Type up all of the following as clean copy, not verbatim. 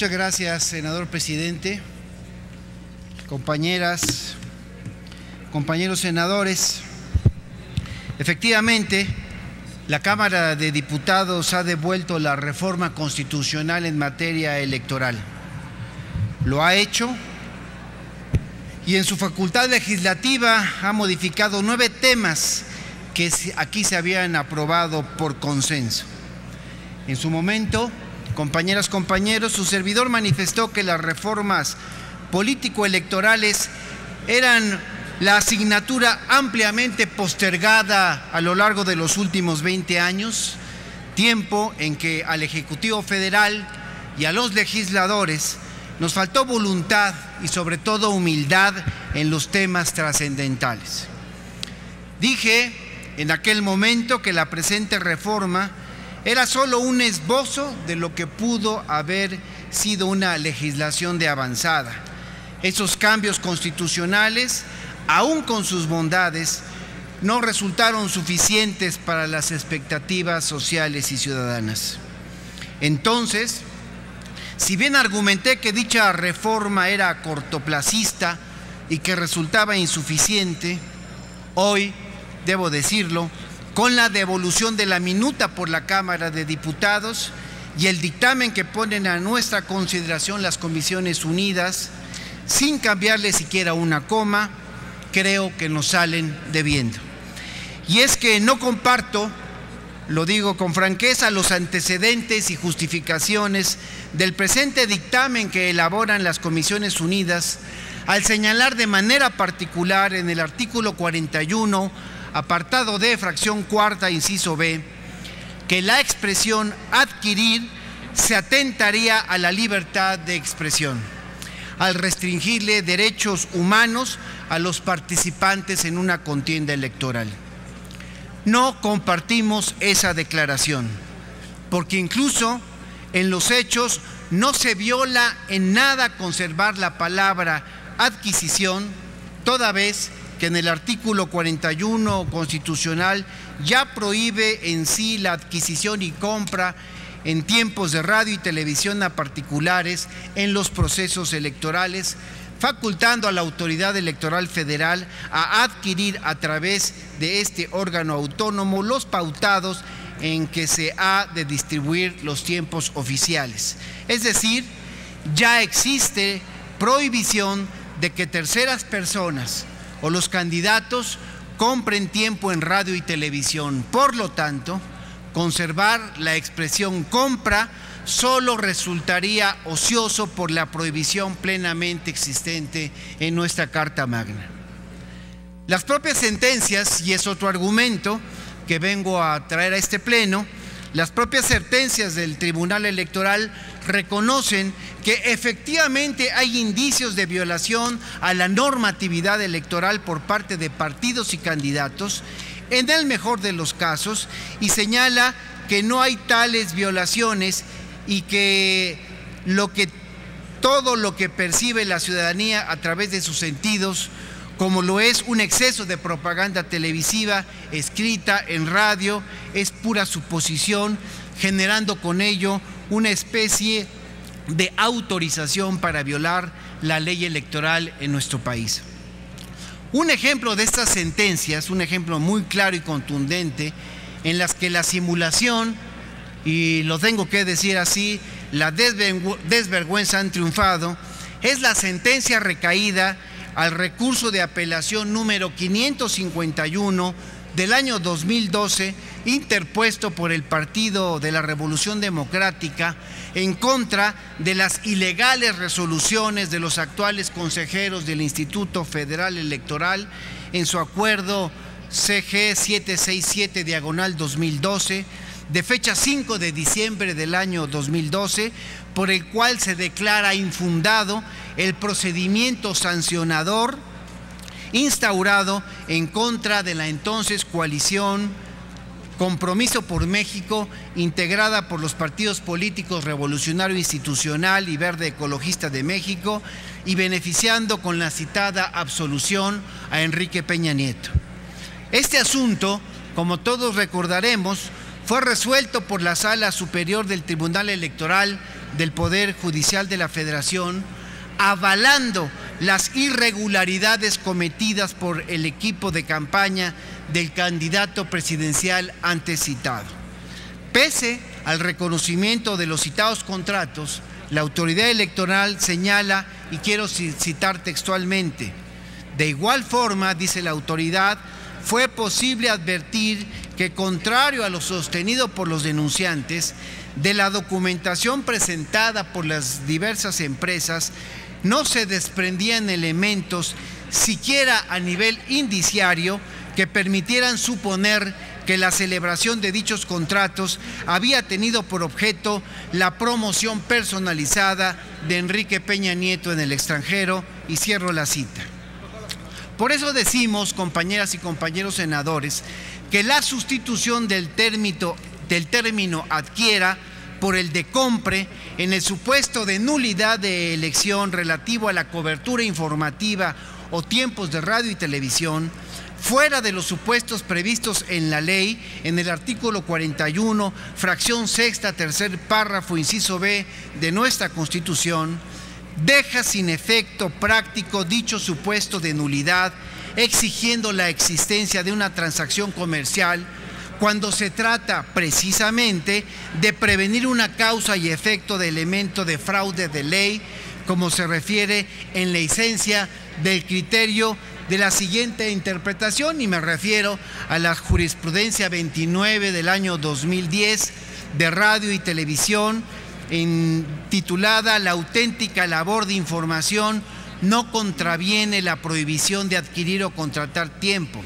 Muchas gracias, senador presidente, compañeras, compañeros senadores. Efectivamente, la Cámara de Diputados ha devuelto la reforma constitucional en materia electoral. Lo ha hecho y en su facultad legislativa ha modificado 9 temas que aquí se habían aprobado por consenso. En su momento, compañeras, compañeros, su servidor manifestó que las reformas político-electorales eran la asignatura ampliamente postergada a lo largo de los últimos 20 años, tiempo en que al Ejecutivo Federal y a los legisladores nos faltó voluntad y sobre todo humildad en los temas trascendentales. Dije en aquel momento que la presente reforma era solo un esbozo de lo que pudo haber sido una legislación de avanzada. Esos cambios constitucionales, aún con sus bondades, no resultaron suficientes para las expectativas sociales y ciudadanas. Entonces, si bien argumenté que dicha reforma era cortoplacista y que resultaba insuficiente, hoy, debo decirlo, con la devolución de la minuta por la Cámara de Diputados y el dictamen que ponen a nuestra consideración las Comisiones Unidas, sin cambiarle siquiera una coma, creo que nos salen debiendo. Y es que no comparto, lo digo con franqueza, los antecedentes y justificaciones del presente dictamen que elaboran las Comisiones Unidas al señalar de manera particular en el artículo 41, apartado D, fracción cuarta, inciso B, que la expresión adquirir se atentaría a la libertad de expresión, al restringirle derechos humanos a los participantes en una contienda electoral. No compartimos esa declaración, porque incluso en los hechos no se viola en nada conservar la palabra adquisición, toda vez que en el artículo 41 constitucional ya prohíbe en sí la adquisición y compra en tiempos de radio y televisión a particulares en los procesos electorales, facultando a la Autoridad Electoral Federal a adquirir a través de este órgano autónomo los pautados en que se ha de distribuir los tiempos oficiales. Es decir, ya existe prohibición de que terceras personas o los candidatos compren tiempo en radio y televisión. Por lo tanto, conservar la expresión compra solo resultaría ocioso por la prohibición plenamente existente en nuestra Carta Magna. Las propias sentencias, y es otro argumento que vengo a traer a este pleno, las propias sentencias del Tribunal Electoral reconocen que efectivamente hay indicios de violación a la normatividad electoral por parte de partidos y candidatos, en el mejor de los casos, y señala que no hay tales violaciones y que todo lo que percibe la ciudadanía a través de sus sentidos, como lo es un exceso de propaganda televisiva, escrita en radio, es pura suposición, generando con ello una especie de autorización para violar la ley electoral en nuestro país. Un ejemplo de estas sentencias, un ejemplo muy claro y contundente, en las que la simulación, y lo tengo que decir así, la desvergüenza han triunfado, es la sentencia recaída al recurso de apelación número 551 del año 2012, interpuesto por el Partido de la Revolución Democrática en contra de las ilegales resoluciones de los actuales consejeros del Instituto Federal Electoral en su acuerdo CG 767/2012, de fecha 5 de diciembre del año 2012, por el cual se declara infundado el procedimiento sancionador instaurado en contra de la entonces coalición Compromiso por México, integrada por los partidos políticos Revolucionario Institucional y Verde Ecologista de México, y beneficiando con la citada absolución a Enrique Peña Nieto. Este asunto, como todos recordaremos, fue resuelto por la Sala Superior del Tribunal Electoral del Poder Judicial de la Federación, avalando las irregularidades cometidas por el equipo de campaña del candidato presidencial antes citado. Pese al reconocimiento de los citados contratos, la autoridad electoral señala, y quiero citar textualmente: de igual forma, dice la autoridad, fue posible advertir que, contrario a lo sostenido por los denunciantes, de la documentación presentada por las diversas empresas no se desprendían elementos, siquiera a nivel indiciario, que permitieran suponer que la celebración de dichos contratos había tenido por objeto la promoción personalizada de Enrique Peña Nieto en el extranjero, y cierro la cita. Por eso decimos, compañeras y compañeros senadores, que la sustitución del término adquiera por el de compre, en el supuesto de nulidad de elección relativo a la cobertura informativa o tiempos de radio y televisión, fuera de los supuestos previstos en la ley, en el artículo 41, fracción sexta, tercer párrafo, inciso B de nuestra Constitución, deja sin efecto práctico dicho supuesto de nulidad, exigiendo la existencia de una transacción comercial cuando se trata precisamente de prevenir una causa y efecto de elemento de fraude de ley, como se refiere en la esencia del criterio de la siguiente interpretación, y me refiero a la jurisprudencia 29 del año 2010 de Radio y Televisión, titulada La auténtica labor de información no contraviene la prohibición de adquirir o contratar tiempo.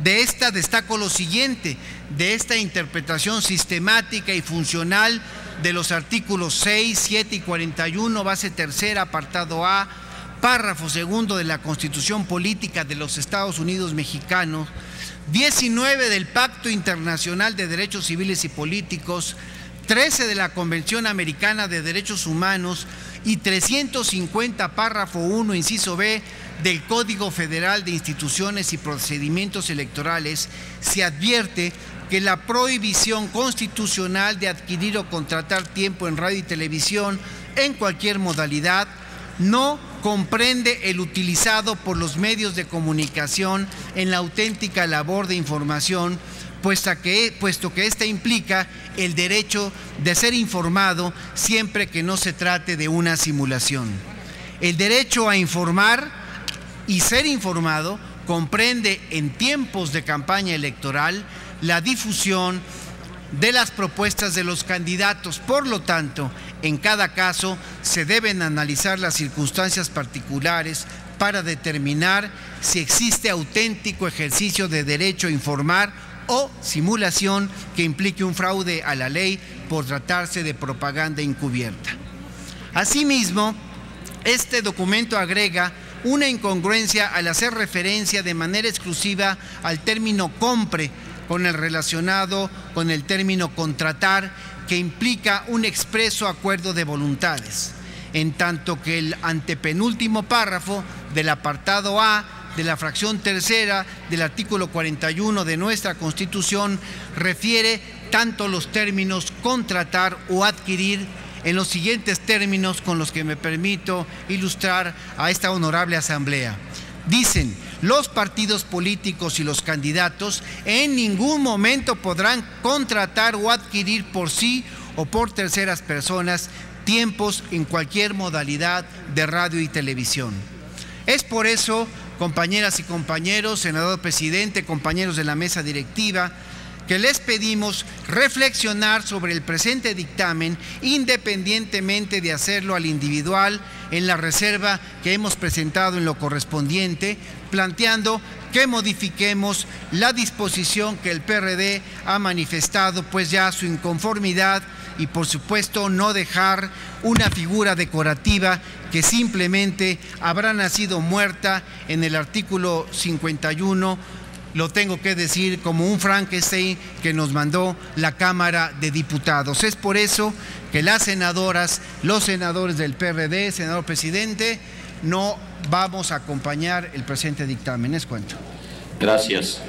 De esta destaco lo siguiente: de esta interpretación sistemática y funcional de los artículos 6, 7 y 41, base tercera, apartado A, párrafo segundo de la Constitución Política de los Estados Unidos Mexicanos, 19 del Pacto Internacional de Derechos Civiles y Políticos, 13 de la Convención Americana de Derechos Humanos y 350, párrafo 1, inciso B, del Código Federal de Instituciones y Procedimientos Electorales, se advierte que la prohibición constitucional de adquirir o contratar tiempo en radio y televisión en cualquier modalidad no comprende el utilizado por los medios de comunicación en la auténtica labor de información, puesto que ésta implica el derecho de ser informado siempre que no se trate de una simulación. El derecho a informar y ser informado comprende en tiempos de campaña electoral la difusión de las propuestas de los candidatos. Por lo tanto, en cada caso se deben analizar las circunstancias particulares para determinar si existe auténtico ejercicio de derecho a informar o simulación que implique un fraude a la ley por tratarse de propaganda encubierta. Asimismo, este documento agrega una incongruencia al hacer referencia de manera exclusiva al término compre con el relacionado con el término contratar, que implica un expreso acuerdo de voluntades, en tanto que el antepenúltimo párrafo del apartado A de la fracción tercera del artículo 41 de nuestra Constitución refiere tanto los términos contratar o adquirir en los siguientes términos con los que me permito ilustrar a esta honorable asamblea. Dicen: los partidos políticos y los candidatos en ningún momento podrán contratar o adquirir por sí o por terceras personas tiempos en cualquier modalidad de radio y televisión. Es por eso, compañeras y compañeros, senador presidente, compañeros de la mesa directiva, que les pedimos reflexionar sobre el presente dictamen, independientemente de hacerlo al individual, en la reserva que hemos presentado en lo correspondiente, planteando que modifiquemos la disposición que el PRD ha manifestado, pues ya su inconformidad, y por supuesto no dejar una figura decorativa que simplemente habrá nacido muerta en el artículo 51, lo tengo que decir, como un Frankenstein que nos mandó la Cámara de Diputados. Es por eso que las senadoras, los senadores del PRD, senador presidente, no vamos a acompañar el presente dictamen. Es cuanto. Gracias.